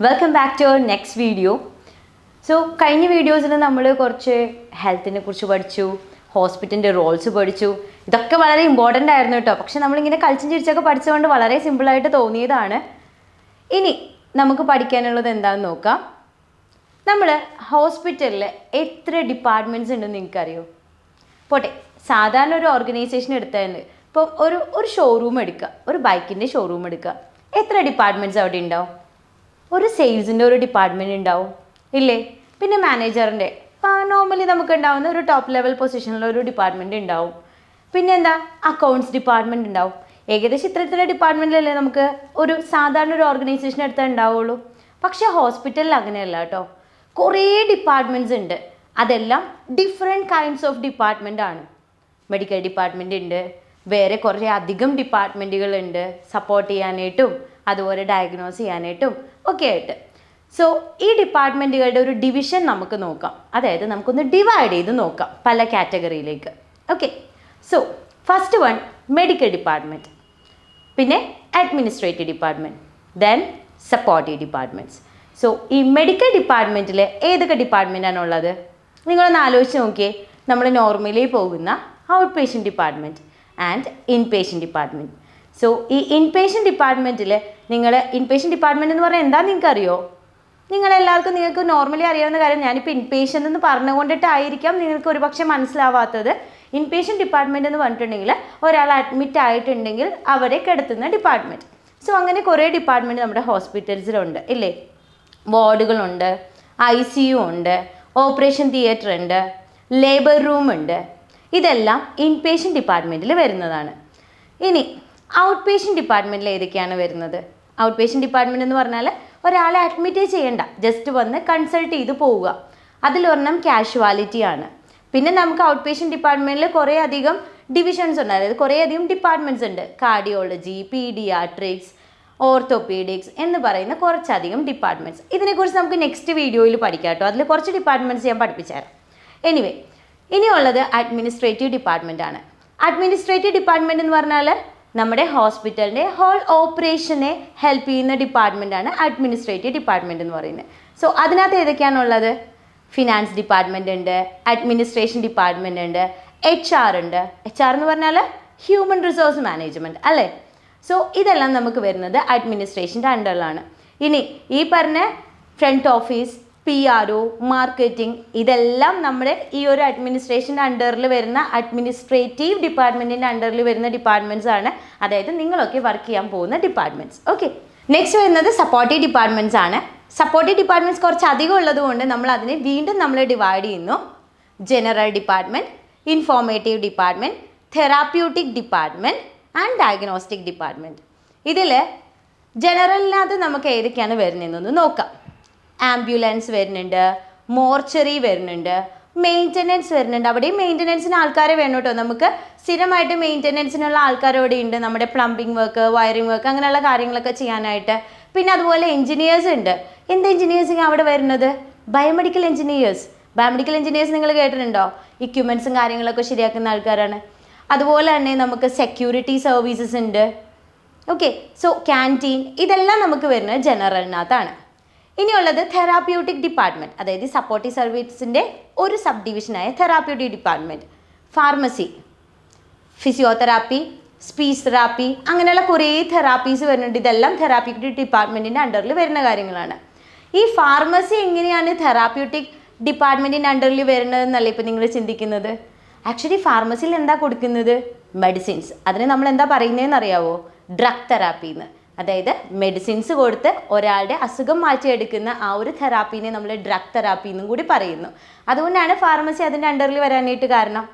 Welcome back to our next video. So കഴിഞ്ഞ വീഡിയോസിൽ നമ്മൾ കുറച്ച് ഹെൽത്തിനെ കുറിച്ച് പഠിച്ചു, ഹോസ്പിറ്റലിൻ്റെ റോൾസ് പഠിച്ചു. ഇതൊക്കെ വളരെ ഇമ്പോർട്ടൻ്റ് ആയിരുന്നു കേട്ടോ. പക്ഷെ നമ്മളിങ്ങനെ കളിച്ചും ചിരിച്ചൊക്കെ പഠിച്ചുകൊണ്ട് വളരെ സിമ്പിളായിട്ട് തോന്നിയതാണ്. ഇനി നമുക്ക് പഠിക്കാനുള്ളത് എന്താണെന്ന് നോക്കാം. നമ്മൾ ഹോസ്പിറ്റലിൽ എത്ര ഡിപ്പാർട്ട്മെൻറ്റ്സ് ഉണ്ടെന്ന് നിങ്ങൾക്കറിയോ? പോട്ടെ, സാധാരണ ഒരു ഓർഗനൈസേഷൻ എടുത്തതിന് ഇപ്പോൾ ഒരു ഷോറൂം എടുക്കുക, ഒരു ബൈക്കിൻ്റെ ഷോറൂം എടുക്കുക. എത്ര ഡിപ്പാർട്ട്മെൻറ്റ്സ് അവിടെ ഉണ്ടാവും? ഒരു സെയിൽസിൻ്റെ ഒരു ഡിപ്പാർട്ട്മെൻറ്റ് ഉണ്ടാവും, ഇല്ലേ? പിന്നെ മാനേജറിൻ്റെ നോർമലി നമുക്ക് ഉണ്ടാവുന്ന ഒരു ടോപ്പ് ലെവൽ പൊസിഷനിലുള്ള ഒരു ഡിപ്പാർട്ട്മെൻറ്റ് ഉണ്ടാവും. പിന്നെ എന്താ, അക്കൗണ്ട്സ് ഡിപ്പാർട്ട്മെൻറ്റ് ഉണ്ടാവും. ഏകദേശം ഇത്ര ഡിപ്പാർട്ട്മെൻറ്റിലല്ലേ നമുക്ക് ഒരു സാധാരണ ഒരു ഓർഗനൈസേഷൻ എടുത്താൽ ഉണ്ടാവുള്ളൂ. പക്ഷേ ഹോസ്പിറ്റലിൽ അങ്ങനെയല്ല കേട്ടോ. കുറേ ഡിപ്പാർട്ട്മെൻറ്റ്സ് ഉണ്ട്. അതെല്ലാം ഡിഫറെൻറ്റ് കൈൻഡ്സ് ഓഫ് ഡിപ്പാർട്ട്മെൻ്റ് ആണ്. മെഡിക്കൽ ഡിപ്പാർട്ട്മെൻറ്റ് ഉണ്ട്, വേറെ കുറേ അധികം ഡിപ്പാർട്ട്മെൻറ്റുകളുണ്ട്, സപ്പോർട്ട് ചെയ്യാനായിട്ടും അതുപോലെ ഡയഗ്നോസ് ചെയ്യാനായിട്ടും ഒക്കെ ആയിട്ട്. സോ ഈ ഡിപ്പാർട്ട്മെൻറ്റുകളുടെ ഒരു ഡിവിഷൻ നമുക്ക് നോക്കാം. അതായത് നമുക്കൊന്ന് ഡിവൈഡ് ചെയ്ത് നോക്കാം പല കാറ്റഗറിയിലേക്ക്. Okay, so first one medical department, പിന്നെ administrative department, then supportive departments. So ഈ മെഡിക്കൽ ഡിപ്പാർട്ട്മെൻറ്റിൽ ഏതൊക്കെ ഡിപ്പാർട്ട്മെൻറ്റാണുള്ളത്? നിങ്ങളൊന്ന് ആലോചിച്ച് നോക്കിയേ. നമ്മൾ നോർമലി പോകുന്ന out patient department and in patient department. So ഈ ഇൻ പേഷ്യൻ്റ് ഡിപ്പാർട്ട്മെൻറ്റിൽ ഇൻ പേഷ്യൻ്റ് ഡിപ്പാർട്ട്മെൻറ്റ് എന്ന് പറഞ്ഞാൽ എന്താണെന്ന് നിങ്ങൾക്കറിയോ? നിങ്ങൾക്ക് നോർമലി അറിയാവുന്ന കാര്യം, ഞാനിപ്പോൾ ഇൻ പേഷ്യൻ്റ് എന്ന് പറഞ്ഞുകൊണ്ടിട്ടായിരിക്കാം നിങ്ങൾക്ക് ഒരുപക്ഷെ മനസ്സിലാവാത്തത്. ഇൻ പേഷ്യൻ്റ് ഡിപ്പാർട്ട്മെൻറ്റ് എന്ന് പറഞ്ഞിട്ടുണ്ടെങ്കിൽ ഒരാൾ അഡ്മിറ്റ് ആയിട്ടുണ്ടെങ്കിൽ അവരെ കിടത്തുന്ന ഡിപ്പാർട്ട്മെൻറ്റ്. സോ അങ്ങനെ കുറേ ഡിപ്പാർട്ട്മെൻറ്റ് നമ്മുടെ ഹോസ്പിറ്റൽസിലുണ്ട്, ഇല്ലേ? വാർഡുകളുണ്ട്, ICU ഉണ്ട്, ഓപ്പറേഷൻ തിയേറ്റർ ഉണ്ട്, ലേബർ റൂം ഉണ്ട്. ഇതെല്ലാം ഇൻ പേഷ്യൻ്റ് ഡിപ്പാർട്ട്മെൻറ്റിൽ വരുന്നതാണ്. ഇനി ഔട്ട് പേഷ്യൻ്റ് ഡിപ്പാർട്ട്മെൻറ്റിൽ ഏതൊക്കെയാണ് വരുന്നത്? ഔട്ട് പേഷ്യൻ്റ് ഡിപ്പാർട്ട്മെൻറ്റ് എന്ന് പറഞ്ഞാൽ ഒരാളെ അഡ്മിറ്റ് ചെയ്യേണ്ട, ജസ്റ്റ് വന്ന് കൺസൾട്ട് ചെയ്ത് പോവുക. അതിലൊരെണ്ണം കാഷ്വാലിറ്റി ആണ്. പിന്നെ നമുക്ക് ഔട്ട് പേഷ്യൻ്റ് ഡിപ്പാർട്ട്മെൻറ്റിൽ കുറേ അധികം ഡിവിഷൻസ് ഉണ്ട്, അതായത് കുറേ അധികം ഡിപ്പാർട്ട്മെൻറ്റ്സ് ഉണ്ട്. കാർഡിയോളജി, പീഡിയാട്രിക്സ്, ഓർത്തോപീഡിക്സ് എന്ന് പറയുന്ന കുറച്ചധികം ഡിപ്പാർട്ട്മെൻറ്റ്സ്. ഇതിനെക്കുറിച്ച് നമുക്ക് നെക്സ്റ്റ് വീഡിയോയിൽ പഠിക്കാം കേട്ടോ. അതിൽ കുറച്ച് ഡിപ്പാർട്ട്മെൻറ്റ്സ് ഞാൻ പഠിപ്പിച്ചുതരാം. എനിവേ, ഇനിയുള്ളത് അഡ്മിനിസ്ട്രേറ്റീവ് ഡിപ്പാർട്ട്മെൻ്റ് ആണ്. അഡ്മിനിസ്ട്രേറ്റീവ് ഡിപ്പാർട്ട്മെൻറ്റ് എന്ന് പറഞ്ഞാൽ നമ്മുടെ ഹോസ്പിറ്റലിൻ്റെ ഹോൾ ഓപ്പറേഷനെ ഹെൽപ്പ് ചെയ്യുന്ന ഡിപ്പാർട്ട്മെൻറ്റാണ് അഡ്മിനിസ്ട്രേറ്റീവ് ഡിപ്പാർട്ട്മെൻറ്റ് എന്ന് പറയുന്നത്. സോ അതിനകത്ത് ഏതൊക്കെയാണുള്ളത്? ഫിനാൻസ് ഡിപ്പാർട്ട്മെൻറ്റ് ഉണ്ട്, അഡ്മിനിസ്ട്രേഷൻ ഡിപ്പാർട്ട്മെൻറ്റ് ഉണ്ട്, HR ഉണ്ട്. HR എന്ന് പറഞ്ഞാൽ ഹ്യൂമൻ റിസോഴ്സ് മാനേജ്മെൻറ്റ് അല്ലേ? സോ ഇതെല്ലാം നമുക്ക് വരുന്നത് അഡ്മിനിസ്ട്രേഷൻ്റെ അണ്ടറിലാണ്. ഇനി ഈ പറഞ്ഞ ഫ്രണ്ട് ഓഫീസ്, PRO, മാർക്കറ്റിംഗ്, ഇതെല്ലാം നമ്മുടെ ഈ ഒരു അഡ്മിനിസ്ട്രേഷൻ്റെ അണ്ടറിൽ വരുന്ന അഡ്മിനിസ്ട്രേറ്റീവ് ഡിപ്പാർട്ട്മെൻറ്റിൻ്റെ അണ്ടറിൽ വരുന്ന ഡിപ്പാർട്ട്മെൻറ്റ്സ് ആണ്. അതായത് നിങ്ങളൊക്കെ വർക്ക് ചെയ്യാൻ പോകുന്ന ഡിപ്പാർട്ട്മെൻറ്റ്സ്. ഓക്കെ, നെക്സ്റ്റ് വരുന്നത് സപ്പോർട്ടീവ് ഡിപ്പാർട്ട്മെൻറ്റ്സ് ആണ്. സപ്പോർട്ടീവ് ഡിപ്പാർട്ട്മെൻറ്റ്സ് കുറച്ച് അധികം ഉള്ളത് കൊണ്ട് നമ്മൾ അതിനെ വീണ്ടും ഡിവൈഡ് ചെയ്യുന്നു. General department, informative department, therapeutic department and diagnostic department. ഇതിൽ ജനറലിനകത്ത് നമുക്ക് ഏതൊക്കെയാണ് വരുന്നതെന്നൊന്ന് നോക്കാം. ആംബുലൻസ് വരുന്നുണ്ട്, മോർച്ചറി വരുന്നുണ്ട്, മെയിൻ്റനൻസ് വരുന്നുണ്ട്. അവിടെയും മെയിൻ്റനൻസിന് ആൾക്കാരെ വേണം കേട്ടോ. നമുക്ക് സ്ഥിരമായിട്ട് മെയിൻ്റനൻസിനുള്ള ആൾക്കാർ ഇവിടെ ഉണ്ട്, നമ്മുടെ പ്ലംബിംഗ് വർക്ക്, വയറിംഗ് വർക്ക്, അങ്ങനെയുള്ള കാര്യങ്ങളൊക്കെ ചെയ്യാനായിട്ട്. പിന്നെ അതുപോലെ എഞ്ചിനീയേഴ്സ് ഉണ്ട്. എന്ത് എഞ്ചിനീയേഴ്സിങ് അവിടെ വരുന്നത്? Biomedical engineers. ബയോമെഡിക്കൽ എഞ്ചിനീയേഴ്സ് നിങ്ങൾ കേട്ടിട്ടുണ്ടോ? ഇക്വിപ്മെൻറ്റ്സും കാര്യങ്ങളൊക്കെ ശരിയാക്കുന്ന ആൾക്കാരാണ്. അതുപോലെ തന്നെ നമുക്ക് സെക്യൂരിറ്റി സർവീസസ് ഉണ്ട്. ഓക്കെ, സോ ക്യാൻറ്റീൻ, ഇതെല്ലാം നമുക്ക് വരുന്നത് ജനറലിനകത്താണ്. ഇനിയുള്ളത് തെറാപ്യൂട്ടിക് ഡിപ്പാർട്ട്മെൻറ്റ്, അതായത് സപ്പോർട്ടീവ് സർവീസിൻ്റെ ഒരു സബ് ഡിവിഷനായ therapeutic department. Pharmacy, physiotherapy, speech therapy, അങ്ങനെയുള്ള കുറേ തെറാപ്പീസ് വരുന്നുണ്ട്. ഇതെല്ലാം തെറാപ്യൂട്ടിക് ഡിപ്പാർട്ട്മെൻറ്റിൻ്റെ അണ്ടറിൽ വരുന്ന കാര്യങ്ങളാണ്. ഈ ഫാർമസി എങ്ങനെയാണ് തെറാപ്യൂട്ടിക് ഡിപ്പാർട്ട്മെൻറ്റിൻ്റെ അണ്ടറിൽ വരുന്നതെന്നല്ലേ ഇപ്പോൾ നിങ്ങൾ ചിന്തിക്കുന്നത്? ആക്ച്വലി ഫാർമസിയിൽ എന്താ കൊടുക്കുന്നത്? മെഡിസിൻസ്. അതിന് നമ്മൾ എന്താ പറയുന്നതെന്ന് അറിയാവോ? ഡ്രഗ് തെറാപ്പി എന്ന്. അതായത് മെഡിസിൻസ് കൊടുത്ത് ഒരാളുടെ അസുഖം മാറ്റിയെടുക്കുന്ന ആ ഒരു തെറാപ്പീനെ നമ്മൾ ഡ്രഗ് തെറാപ്പി എന്നും കൂടി പറയുന്നു. അതുകൊണ്ടാണ് ഫാർമസി അതിൻ്റെ അണ്ടറിൽ വരാനായിട്ട് കാരണം.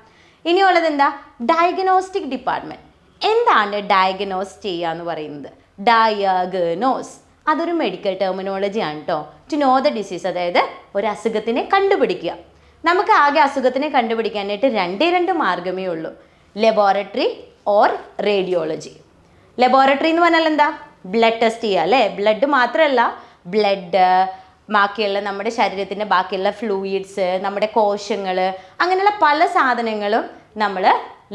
ഇനിയുള്ളത് എന്താ? Diagnostic department. എന്താണ് ഡയഗ്നോസ് ചെയ്യുക എന്ന് പറയുന്നത്? ഡയഗ്നോസ്, അതൊരു മെഡിക്കൽ ടെർമിനോളജി ആണ് കേട്ടോ. ടു നോ ദ ഡിസീസ്, അതായത് ഒരു അസുഖത്തിനെ കണ്ടുപിടിക്കുക. നമുക്ക് ആകെ അസുഖത്തിനെ കണ്ടുപിടിക്കാനായിട്ട് രണ്ട് മാർഗ്ഗമേ ഉള്ളൂ: ലബോറട്ടറി ഓർ റേഡിയോളജി. ലബോറട്ടറി എന്ന് പറഞ്ഞാൽ എന്താ? ബ്ലഡ് ടെസ്റ്റ് ചെയ്യുക അല്ലേ? ബ്ലഡ് മാത്രമല്ല, ബ്ലഡ്, ബാക്കിയുള്ള നമ്മുടെ ശരീരത്തിൻ്റെ ബാക്കിയുള്ള ഫ്ലൂയിഡ്സ്, നമ്മുടെ കോശങ്ങൾ, അങ്ങനെയുള്ള പല സാധനങ്ങളും നമ്മൾ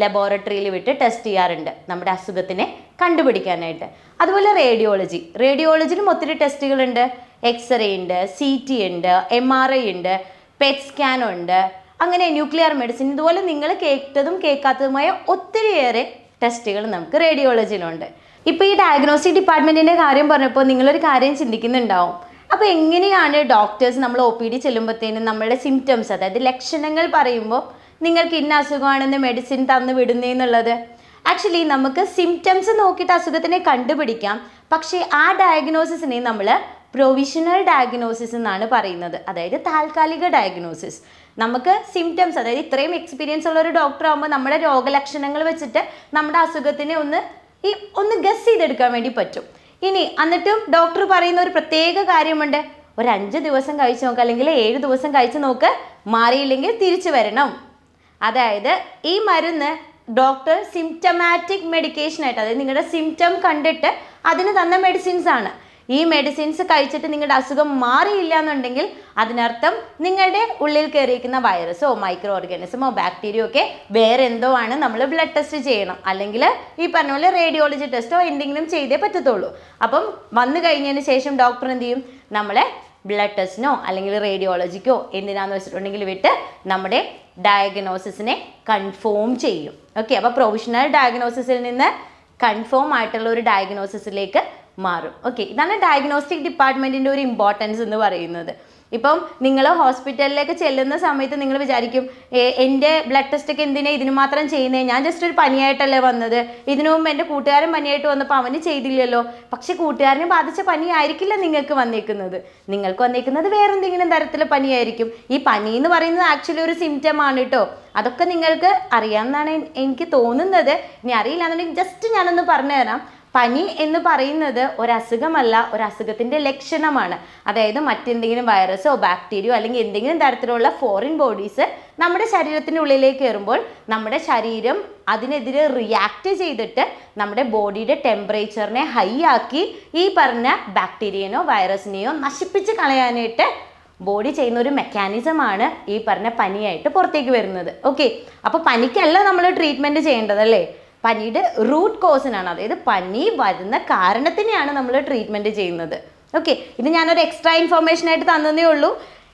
ലബോറട്ടറിയിൽ വിട്ട് ടെസ്റ്റ് ചെയ്യാറുണ്ട് നമ്മുടെ അസുഖത്തിനെ കണ്ടുപിടിക്കാനായിട്ട്. അതുപോലെ റേഡിയോളജിയിലും ഒത്തിരി ടെസ്റ്റുകളുണ്ട്. എക്സ്റേ ഉണ്ട്, CT ഉണ്ട്, MRI ഉണ്ട്, പെറ്റ് സ്കാൻ ഉണ്ട്, അങ്ങനെ ന്യൂക്ലിയർ മെഡിസിൻ, ഇതുപോലെ നിങ്ങൾ കേട്ടതും കേൾക്കാത്തതുമായ ഒത്തിരിയേറെ ടെസ്റ്റുകൾ നമുക്ക് റേഡിയോളജിയിലുണ്ട്. ഇപ്പോൾ ഈ ഡയഗ്നോസ്റ്റിക് ഡിപ്പാർട്ട്മെൻറ്റിൻ്റെ കാര്യം പറഞ്ഞപ്പോൾ നിങ്ങളൊരു കാര്യം ചിന്തിക്കുന്നുണ്ടാവും, അപ്പോൾ എങ്ങനെയാണ് ഡോക്ടേഴ്സ് നമ്മൾ OPD ചെല്ലുമ്പോഴത്തേനും നമ്മളുടെ സിംറ്റംസ്, അതായത് ലക്ഷണങ്ങൾ പറയുമ്പോൾ നിങ്ങൾക്ക് ഇന്ന അസുഖമാണെന്ന് മെഡിസിൻ തന്നു വിടുന്നതെന്നുള്ളത്? ആക്ച്വലി നമുക്ക് സിംറ്റംസ് നോക്കിയിട്ട് അസുഖത്തിനെ കണ്ടുപിടിക്കാം, പക്ഷേ ആ ഡയഗ്നോസിസിനെ നമ്മൾ പ്രൊവിഷണൽ ഡയഗ്നോസിസ് എന്നാണ് പറയുന്നത്, അതായത് താൽക്കാലിക ഡയഗ്നോസിസ്. നമുക്ക് സിംറ്റംസ്, അതായത് ഇത്രയും എക്സ്പീരിയൻസ് ഉള്ള ഒരു ഡോക്ടർ ആകുമ്പോൾ നമ്മുടെ രോഗലക്ഷണങ്ങൾ വെച്ചിട്ട് നമ്മുടെ അസുഖത്തിനെ ഒന്ന് ഗസ് ചെയ്തെടുക്കാൻ വേണ്ടി പറ്റും. ഇനി എന്നിട്ടും ഡോക്ടർ പറയുന്ന ഒരു പ്രത്യേക കാര്യമുണ്ട്, ഒരു 5 ദിവസം കഴിച്ച് നോക്ക്, അല്ലെങ്കിൽ 7 ദിവസം കഴിച്ച് നോക്ക്, മാറിയില്ലെങ്കിൽ തിരിച്ചു വരണം. അതായത് ഈ മരുന്ന് ഡോക്ടർ സിംറ്റമാറ്റിക് മെഡിക്കേഷൻ ആയിട്ട്, അതായത് നിങ്ങളുടെ സിംറ്റം കണ്ടിട്ട് അതിന് തന്ന മെഡിസിൻസ് ആണ്. ഈ മെഡിസിൻസ് കഴിച്ചിട്ട് നിങ്ങളുടെ അസുഖം മാറിയില്ല എന്നുണ്ടെങ്കിൽ അതിനർത്ഥം നിങ്ങളുടെ ഉള്ളിൽ കയറിയിരിക്കുന്ന വൈറസോ മൈക്രോ ഓർഗാനിസമോ ബാക്ടീരിയോ ഒക്കെ വേറെ എന്തോ ആണ്, നമ്മൾ ബ്ലഡ് ടെസ്റ്റ് ചെയ്യണം, അല്ലെങ്കിൽ ഈ പറഞ്ഞ പോലെ റേഡിയോളജി ടെസ്റ്റോ എന്തെങ്കിലും ചെയ്തേ പറ്റത്തുള്ളൂ. അപ്പം വന്നു കഴിഞ്ഞതിന് ശേഷം ഡോക്ടർ എന്ത് ചെയ്യും, നമ്മളെ ബ്ലഡ് ടെസ്റ്റിനോ അല്ലെങ്കിൽ റേഡിയോളജിക്കോ എന്തിനാന്ന് വെച്ചിട്ടുണ്ടെങ്കിൽ വിട്ട് നമ്മുടെ ഡയഗ്നോസിസിനെ കൺഫേം ചെയ്യും. ഓക്കെ, അപ്പോൾ പ്രൊവിഷണൽ ഡയഗ്നോസിസിൽ നിന്ന് കൺഫേം ആയിട്ടുള്ള ഒരു ഡയഗ്നോസിസിലേക്ക് മാറും. ഓക്കെ, ഇതാണ് ഡയഗ്നോസ്റ്റിക് ഡിപ്പാർട്ട്മെൻറ്റിൻ്റെ ഒരു ഇമ്പോർട്ടൻസ് എന്ന് പറയുന്നത്. ഇപ്പം നിങ്ങൾ ഹോസ്പിറ്റലിലേക്ക് ചെല്ലുന്ന സമയത്ത് നിങ്ങൾ വിചാരിക്കും, എൻ്റെ ബ്ലഡ് ടെസ്റ്റൊക്കെ എന്തിനാണ് ഇതിന് മാത്രം ചെയ്യുന്നത്, ഞാൻ ജസ്റ്റ് ഒരു പനിയായിട്ടല്ലേ വന്നത്, ഇതിനു മുമ്പ് എൻ്റെ കൂട്ടുകാരൻ പനിയായിട്ട് വന്നപ്പോൾ അവന് ചെയ്തില്ലല്ലോ. പക്ഷെ കൂട്ടുകാരനെ ബാധിച്ച പനി ആയിരിക്കില്ല നിങ്ങൾക്ക് വന്നേക്കുന്നത്, നിങ്ങൾക്ക് വന്നേക്കുന്നത് വേറെ എന്തെങ്കിലും തരത്തിലുള്ള പനിയായിരിക്കും. ഈ പനി എന്ന് പറയുന്നത് ആക്ച്വലി ഒരു സിംറ്റം ആണ് കേട്ടോ. അതൊക്കെ നിങ്ങൾക്ക് അറിയാമെന്നാണ് എനിക്ക് തോന്നുന്നത്. ഇനി അറിയില്ല എന്നുണ്ടെങ്കിൽ ജസ്റ്റ് ഞാനൊന്ന് പറഞ്ഞു തരാം. പനി എന്ന് പറയുന്നത് ഒരസുഖമല്ല, ഒരസുഖത്തിൻ്റെ ലക്ഷണമാണ്. അതായത് മറ്റെന്തെങ്കിലും വൈറസോ ബാക്ടീരിയോ അല്ലെങ്കിൽ എന്തെങ്കിലും തരത്തിലുള്ള ഫോറിൻ ബോഡീസ് നമ്മുടെ ശരീരത്തിൻ്റെ ഉള്ളിലേക്ക് കയറുമ്പോൾ നമ്മുടെ ശരീരം അതിനെതിരെ റിയാക്ട് ചെയ്തിട്ട് നമ്മുടെ ബോഡിയുടെ ടെമ്പറേച്ചറിനെ ഹൈ ആക്കി ഈ പറഞ്ഞ ബാക്ടീരിയനോ വൈറസിനെയോ നശിപ്പിച്ച് കളയാനായിട്ട് ബോഡി ചെയ്യുന്ന ഒരു മെക്കാനിസമാണ് ഈ പറഞ്ഞ പനിയായിട്ട് പുറത്തേക്ക് വരുന്നത്. ഓക്കെ, അപ്പോൾ പനിക്കല്ല നമ്മൾ ട്രീറ്റ്മെൻറ്റ് ചെയ്യേണ്ടതല്ലേ, പനിയുടെ റൂട്ട് കോസിനാണ്, അതായത് പനി വരുന്ന കാരണത്തിനെയാണ് നമ്മൾ ട്രീറ്റ്മെൻറ്റ് ചെയ്യുന്നത്. ഓക്കെ, ഇത് ഞാനൊരു എക്സ്ട്രാ ഇൻഫോർമേഷൻ ആയിട്ട് തന്നതേ ഉള്ളൂ.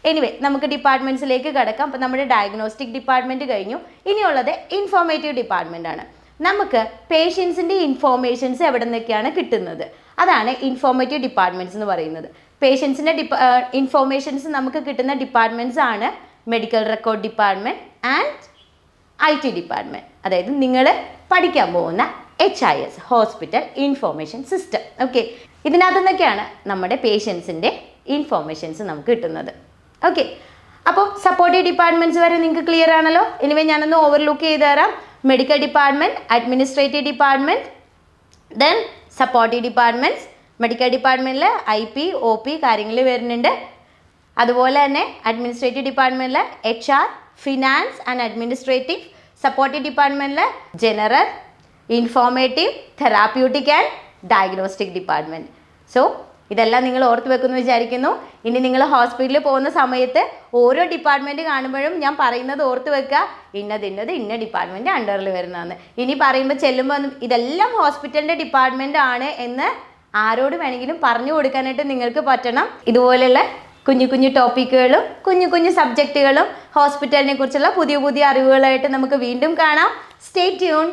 എനിവേ നമുക്ക് ഡിപ്പാർട്ട്മെൻറ്റ്സിലേക്ക് കിടക്കാം. അപ്പോൾ നമ്മുടെ ഡയഗ്നോസ്റ്റിക് ഡിപ്പാർട്ട്മെൻറ്റ് കഴിഞ്ഞു, ഇനിയുള്ളത് ഇൻഫോർമേറ്റീവ് ഡിപ്പാർട്ട്മെൻ്റ് ആണ്. നമുക്ക് പേഷ്യൻസിൻ്റെ ഇൻഫോർമേഷൻസ് എവിടെ നിന്നൊക്കെയാണ് കിട്ടുന്നത്, അതാണ് ഇൻഫോർമേറ്റീവ് ഡിപ്പാർട്ട്മെൻറ്റ്സ് എന്ന് പറയുന്നത്. പേഷ്യൻസിൻ്റെ ഇൻഫോർമേഷൻസ് നമുക്ക് കിട്ടുന്ന ഡിപ്പാർട്ട്മെൻറ്റ്സ് ആണ് medical record department and IT department, അതായത് നിങ്ങൾ പഠിക്കാൻ പോകുന്ന HIS hospital information system. Okay, ഇതിനകത്തു നിന്നൊക്കെയാണ് നമ്മുടെ പേഷ്യൻസിൻ്റെ ഇൻഫോർമേഷൻസ് നമുക്ക് കിട്ടുന്നത്. ഓക്കെ, അപ്പോൾ സപ്പോർട്ടീവ് ഡിപ്പാർട്ട്മെൻറ്റ്സ് വരെ നിങ്ങൾക്ക് ക്ലിയർ ആണല്ലോ. എനിവേ ഞാനൊന്ന് ഓവർലുക്ക് ചെയ്ത് തരാം. Medical department, administrative department, then supportive departments. Medical ഡിപ്പാർട്ട്മെൻറ്റിൽ IP OP കാര്യങ്ങൾ വരുന്നുണ്ട്. അതുപോലെ തന്നെ അഡ്മിനിസ്ട്രേറ്റീവ് ഡിപ്പാർട്ട്മെൻറ്റിൽ HR, finance and administrative. Supportive ഡിപ്പാർട്ട്മെൻറ്റിൽ general, informative, therapeutic and diagnostic department. So ഇതെല്ലാം നിങ്ങൾ ഓർത്ത് വെക്കുമെന്ന് വിചാരിക്കുന്നു. ഇനി നിങ്ങൾ ഹോസ്പിറ്റലിൽ പോകുന്ന സമയത്ത് ഓരോ ഡിപ്പാർട്ട്മെൻറ്റ് കാണുമ്പോഴും ഞാൻ പറയുന്നത് ഓർത്ത് വെക്കുക, ഇന്ന ഡിപ്പാർട്ട്മെൻറ്റ് അണ്ടറിൽ വരുന്നതാണ്. ഇനി പറയുമ്പോൾ ചെല്ലുമ്പോൾ ഇതെല്ലാം ഹോസ്പിറ്റലിൻ്റെ ഡിപ്പാർട്ട്മെൻറ്റ് ആണ് എന്ന് ആരോട് വേണമെങ്കിലും പറഞ്ഞു കൊടുക്കാനായിട്ട് നിങ്ങൾക്ക് പറ്റണം. ഇതുപോലെയുള്ള കുഞ്ഞു കുഞ്ഞു ടോപ്പിക്കുകളും കുഞ്ഞു കുഞ്ഞു സബ്ജക്റ്റുകളും ഹോസ്പിറ്റലിനെ കുറിച്ചുള്ള പുതിയ പുതിയ അറിവുകളായിട്ട് നമുക്ക് വീണ്ടും കാണാം. Stay tune.